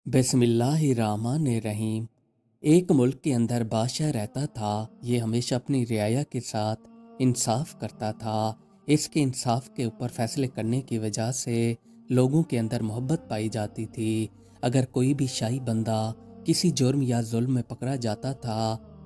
बिस्मिल्लाहिर्रहमानिर्रहीम। एक मुल्क के अंदर बादशाह रहता था। ये हमेशा अपनी रियाया के साथ इंसाफ करता था। इसके इंसाफ के ऊपर फैसले करने की वजह से लोगों के अंदर मोहब्बत पाई जाती थी। अगर कोई भी शाही बंदा किसी जुर्म या जुल्म में पकड़ा जाता था,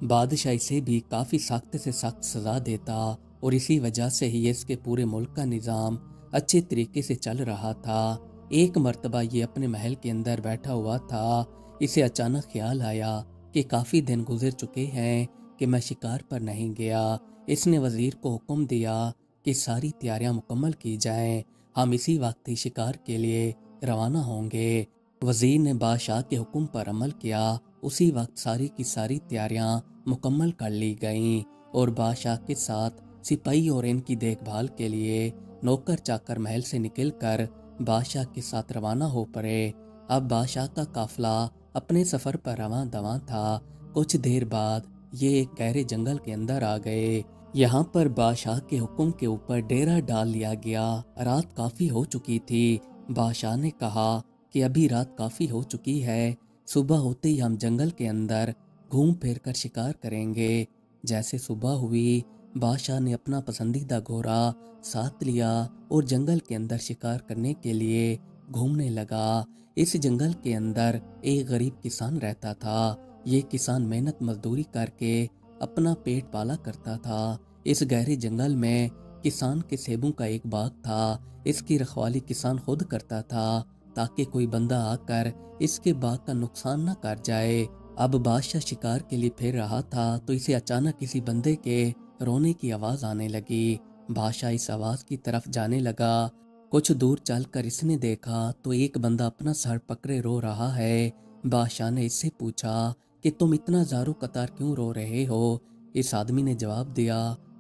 बादशाह इसे भी काफ़ी सख्त से सख्त सज़ा देता और इसी वजह से ही इसके पूरे मुल्क का निज़ाम अच्छे तरीके से चल रहा था। एक मर्तबा ये अपने महल के अंदर बैठा हुआ था। इसे अचानक ख्याल आया कि काफ़ी दिन गुजर चुके हैं कि मैं शिकार पर नहीं गया। इसने वज़ीर को हुक्म दिया कि सारी तैयारियां मुकम्मल की जाएं, हम इसी वक्त ही शिकार के लिए रवाना होंगे। वज़ीर ने बादशाह के हुक्म पर अमल किया। उसी वक्त सारी की सारी तैयारियां मुकम्मल कर ली गईं और बादशाह के साथ सिपाही और इनकी देखभाल के लिए नौकर चाकर महल से निकलकर बादशाह के साथ रवाना हो पड़े। अब बादशाह का काफिला अपने सफ़र पर रवां दवां था। कुछ देर बाद ये एक गहरे जंगल के अंदर आ गए। यहाँ पर बादशाह के हुक्म के ऊपर डेरा डाल लिया गया। रात काफ़ी हो चुकी थी। बादशाह ने कहा कि अभी रात काफ़ी हो चुकी है, सुबह होते ही हम जंगल के अंदर घूम फिर कर शिकार करेंगे। जैसे सुबह हुई, बादशाह ने अपना पसंदीदा घोड़ा साथ लिया और जंगल के अंदर शिकार करने के लिए घूमने लगा। इस जंगल के अंदर एक गरीब किसान रहता था। ये किसान मेहनत मजदूरी करके अपना पेट पाला करता था। इस गहरे जंगल में किसान के सेबों का एक बाग था। इसकी रखवाली किसान खुद करता था ताकि कोई बंदा आकर इसके बाग का नुकसान न कर जाए। अब बादशाह शिकार के लिए फिर रहा था तो इसे अचानक किसी बंदे के रोने की आवाज़ आने लगी। बादशाह इस आवाज़ की तरफ जाने लगा। कुछ दूर चलकर इसने देखा तो एक बंदा अपना सर पकड़े रो रहा है। बादशाह ने इससे पूछा कि तुम इतना ज़ारो कतार क्यों रो रहे हो। इस आदमी ने जवाब दिया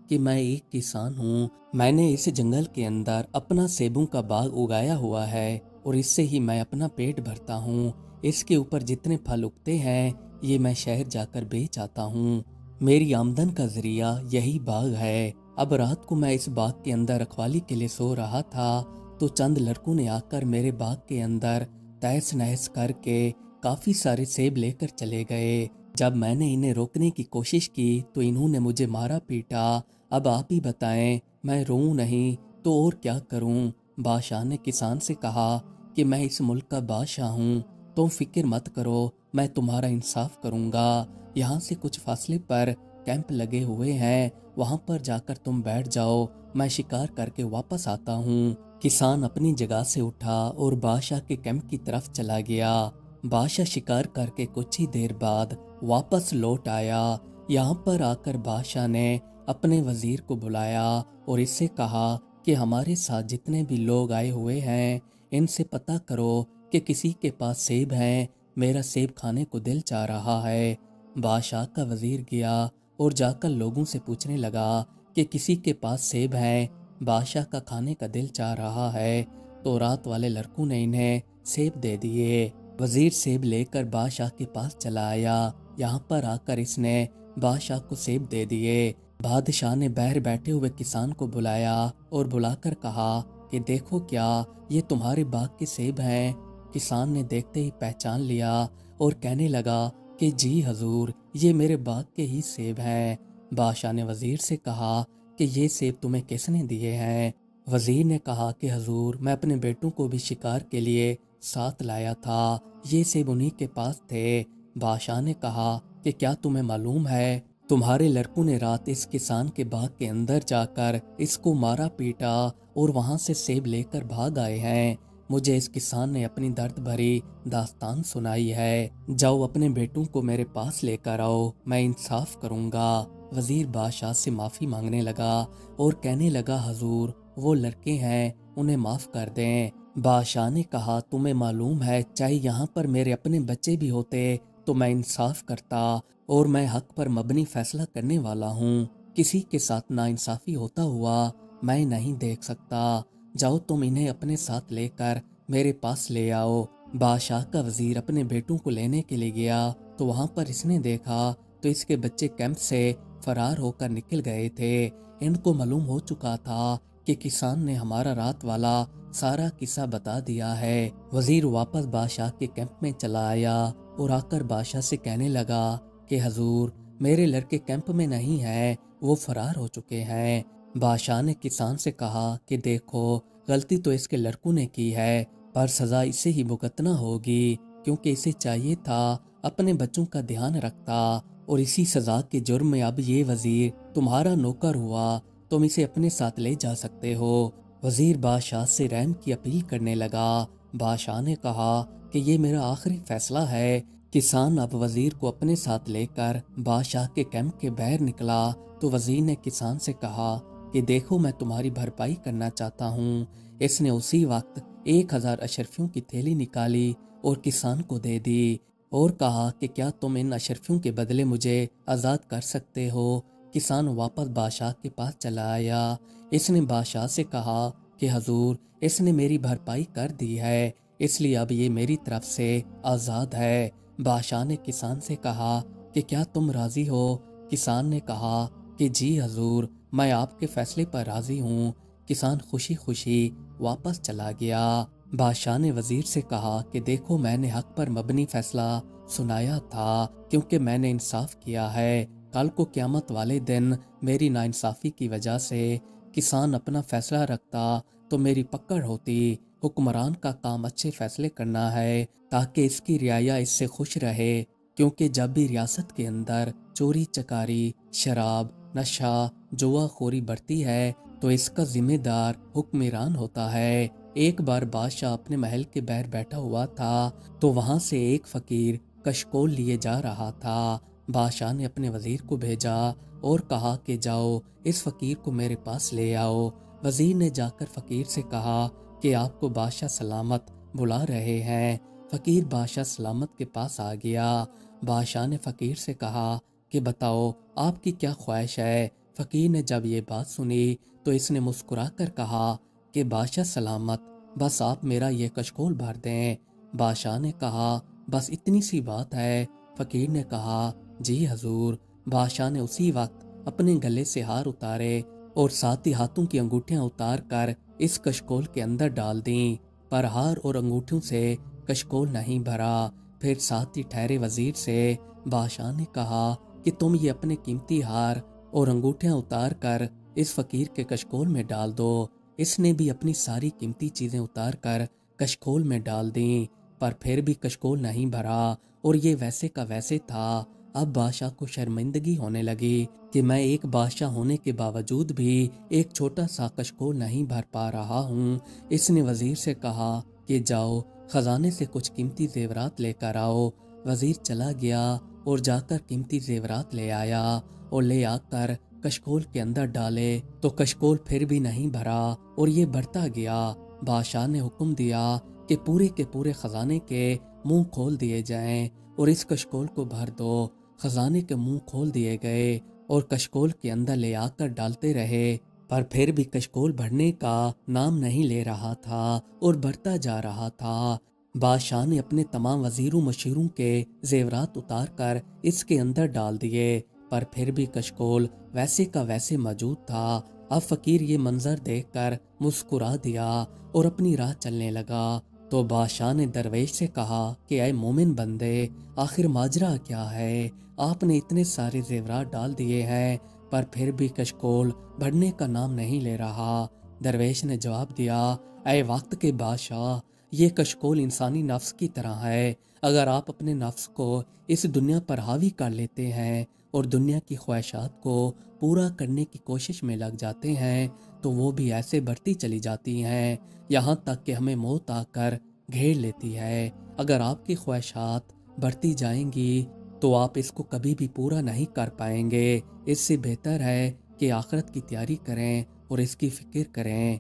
कि मैं एक किसान हूँ। मैंने इस जंगल के अंदर अपना सेबों का बाग उगाया हुआ है और इससे ही मैं अपना पेट भरता हूँ। इसके ऊपर जितने फल उगते हैं ये मैं शहर जाकर बेच आता हूँ। मेरी आमदन का जरिया यही बाग है। अब रात को मैं इस बाग के अंदर रखवाली के लिए सो रहा था तो चंद लड़कों ने आकर मेरे बाग के अंदर तहस नहस करके काफी सारे सेब लेकर चले गए। जब मैंने इन्हें रोकने की कोशिश की तो इन्होंने मुझे मारा पीटा। अब आप ही बताएं, मैं रोऊं नहीं तो और क्या करूं। बादशाह ने किसान से कहा कि मैं इस मुल्क का बादशाह हूं, तुम फिक्र मत करो, मैं तुम्हारा इंसाफ करूंगा। यहाँ से कुछ फासले पर कैंप लगे हुए हैं, वहां पर जाकर तुम बैठ जाओ, मैं शिकार करके वापस आता हूँ। किसान अपनी जगह से उठा और बादशाह के कैंप की तरफ चला गया। बादशाह शिकार करके कुछ ही देर बाद वापस लौट आया। यहाँ पर आकर बादशाह ने अपने वजीर को बुलाया और इससे कहा कि हमारे साथ जितने भी लोग आए हुए हैं इनसे पता करो कि किसी के पास सेब हैं, मेरा सेब खाने को दिल चाह रहा है। बादशाह का वजीर गया और जाकर लोगों से पूछने लगा कि किसी के पास सेब हैं, बादशाह का खाने का दिल चाह रहा है। तो रात वाले लड़कों ने इन्हें सेब दे दिए। वजीर सेब लेकर बादशाह के पास चला आया। यहाँ पर आकर इसने बादशाह को सेब दे दिए। बादशाह ने बाहर बैठे हुए किसान को बुलाया और बुलाकर कहा कि देखो क्या ये तुम्हारे बाग के सेब हैं। किसान ने देखते ही पहचान लिया और कहने लगा कि जी हजूर, ये मेरे बाग के ही सेब हैं। बादशाह ने वजीर से कहा कि ये सेब तुम्हें किसने दिए हैं। वजीर ने कहा कि हजूर, मैं अपने बेटों को भी शिकार के लिए साथ लाया था, ये सेब उन्हीं के पास थे। बादशाह ने कहा कि क्या तुम्हें मालूम है, तुम्हारे लड़कों ने रात इस किसान के बाग के अंदर जाकर इसको मारा पीटा और वहां से सेब लेकर भाग आए हैं। मुझे इस किसान ने अपनी दर्द भरी दास्तान सुनाई है। जाओ अपने बेटों को मेरे पास लेकर आओ, मैं इंसाफ करूंगा। वजीर बादशाह से माफी मांगने लगा और कहने लगा हजूर, वो लड़के हैं, उन्हें माफ कर दें। बादशाह ने कहा तुम्हें मालूम है, चाहे यहाँ पर मेरे अपने बच्चे भी होते तो मैं इंसाफ करता और मैं हक पर मबनी फैसला करने वाला हूँ। किसी के साथ नाइंसाफी होता हुआ मैं नहीं देख सकता। जाओ तुम इन्हें अपने साथ लेकर मेरे पास ले आओ। बादशाह का वजीर अपने बेटों को लेने के लिए गया तो वहाँ पर इसने देखा तो इसके बच्चे कैंप से फरार होकर निकल गए थे। इनको मालूम हो चुका था कि किसान ने हमारा रात वाला سارا قصہ بتا دیا ہے۔ وزیر واپس بادشاہ کے کیمپ میں چلا آیا اور آ کر بادشاہ سے کہنے لگا کہ حضور میرے لڑکے کیمپ میں نہیں ہیں، وہ فرار ہو چکے ہیں۔ بادشاہ نے کسان سے کہا کہ دیکھو غلطی تو اس کے لڑکوں نے کی ہے، پر سزا اسے ہی بھگتنا ہوگی، کیونکہ اسے چاہیے تھا اپنے بچوں کا دھیان رکھتا، اور اسی سزا کے جرم میں اب یہ وزیر تمہارا نوکر ہوا، تم اسے اپنے ساتھ لے جا سکتے ہو۔ وزیر بادشاہ سے رحم کی اپیل کرنے لگا۔ بادشاہ نے کہا کہ یہ میرا آخری فیصلہ ہے۔ کسان اب وزیر کو اپنے ساتھ لے کر بادشاہ کے کیمپ کے باہر نکلا تو وزیر نے کسان سے کہا کہ دیکھو میں تمہاری بھرپائی کرنا چاہتا ہوں۔ اس نے اسی وقت 1000 اشرفیوں کی تھیلی نکالی اور کسان کو دے دی اور کہا کہ کیا تم ان اشرفیوں کے بدلے مجھے آزاد کر سکتے ہو؟ کسان واپس بادشاہ کے پاس چلا آیا۔ اس نے بادشاہ سے کہا کہ حضور اس نے میری بھرپائی کر دی ہے، اس لیے اب یہ میری طرف سے آزاد ہے۔ بادشاہ نے کسان سے کہا کہ کیا تم راضی ہو؟ کسان نے کہا کہ جی حضور میں آپ کے فیصلے پر راضی ہوں۔ کسان خوشی خوشی واپس چلا گیا۔ بادشاہ نے وزیر سے کہا کہ دیکھو میں نے حق پر مبنی فیصلہ سنایا تھا، کیونکہ میں نے انصاف کیا ہے۔ کل کو قیامت والے دن میری ناانصافی کی وجہ سے کسان اپنا فیصلہ رکھتا تو میری پکڑ ہوتی۔ حکمران کا کام اچھے فیصلے کرنا ہے تاکہ اس کی رعایا اس سے خوش رہے، کیونکہ جب بھی ریاست کے اندر چوری چکاری، شراب، نشہ، جوا خوری بڑھتی ہے تو اس کا ذمہ دار حکمران ہوتا ہے۔ ایک بار بادشاہ اپنے محل کے باہر بیٹھا ہوا تھا تو وہاں سے ایک فقیر کشکول لیے جا رہا تھا۔ بادشاہ نے اپنے وزیر کو بھیجا اور کہا کہ جاؤ اس فقیر کو میرے پاس لے آؤ۔ وزیر نے جا کر فقیر سے کہا کہ آپ کو بادشاہ سلامت بلا رہے ہیں۔ فقیر بادشاہ سلامت کے پاس آ گیا۔ بادشاہ نے فقیر سے کہا کہ بتاؤ آپ کی کیا خواہش ہے؟ فقیر نے جب یہ بات سنی تو اس نے مسکرا کر کہا کہ بادشاہ سلامت بس آپ میرا یہ کشکول بھر دیں۔ بادشاہ نے کہا بس اتنی سی بات ہے؟ فقیر نے کہا جی حضور۔ بادشاہ نے اسی وقت اپنے گلے سے ہار اتارے اور ساتھ ہی ہاتھوں کی انگوٹھیاں اتار کر اس کشکول کے اندر ڈال دیں، پر ہار اور انگوٹھیوں سے کشکول نہیں بھرا۔ پھر ساتھ ہی ٹھہرے وزیر سے بادشاہ نے کہا کہ تم یہ اپنے قیمتی ہار اور انگوٹھیاں اتار کر اس فقیر کے کشکول میں ڈال دو۔ اس نے بھی اپنی ساری قیمتی چیزیں اتار کر کشکول میں ڈال دیں، پر پھر بھی کشکول نہیں بھرا اور یہ ویسے کا ویسے تھا۔ اب بادشاہ کو شرمندگی ہونے لگی کہ میں ایک بادشاہ ہونے کے باوجود بھی ایک چھوٹا سا کشکول نہیں بھر پا رہا ہوں۔ اس نے وزیر سے کہا کہ جاؤ خزانے سے کچھ قیمتی زیورات لے کر آؤ۔ وزیر چلا گیا اور جا کر قیمتی زیورات لے آیا اور لے آ کر کشکول کے اندر ڈالے تو کشکول پھر بھی نہیں بھرا اور یہ بڑھتا گیا۔ بادشاہ نے حکم دیا کہ پورے کے پورے خزانے کے منہ کھول دیے جائیں اور اس کشکول کو بھر دو۔ خزانے کے منہ کھول دیے گئے اور کشکول کے اندر لے آ کر ڈالتے رہے، پر پھر بھی کشکول بھرنے کا نام نہیں لے رہا تھا اور بڑھتا جا رہا تھا۔ بادشاہ نے اپنے تمام وزیروں مشیروں کے زیورات اتار کر اس کے اندر ڈال دیے، پر پھر بھی کشکول ویسے کا ویسے موجود تھا۔ اب فقیر یہ منظر دیکھ کر مسکرا دیا اور اپنی راہ چلنے لگا تو بادشاہ نے درویش سے کہا کہ اے مومن بندے، آخر ماجرا کیا ہے؟ آپ نے اتنے سارے زیورات ڈال دیے ہیں پر پھر بھی کشکول بڑھنے کا نام نہیں لے رہا۔ درویش نے جواب دیا، اے وقت کے بادشاہ، یہ کشکول انسانی نفس کی طرح ہے۔ اگر آپ اپنے نفس کو اس دنیا پر حاوی کر لیتے ہیں اور دنیا کی خواہشات کو پورا کرنے کی کوشش میں لگ جاتے ہیں تو وہ بھی ایسے بڑھتی چلی جاتی ہیں یہاں تک کہ ہمیں موت آ کر گھیر لیتی ہے۔ اگر آپ کی خواہشات بڑھتی جائیں گی تو آپ اس کو کبھی بھی پورا نہیں کر پائیں گے۔ اس سے بہتر ہے کہ آخرت کی تیاری کریں اور اس کی فکر کریں۔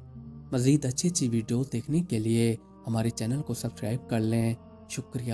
مزید اچھی ویڈیو دیکھنے کے لیے ہمارے چینل کو سبسکرائب کر لیں۔ شکریہ۔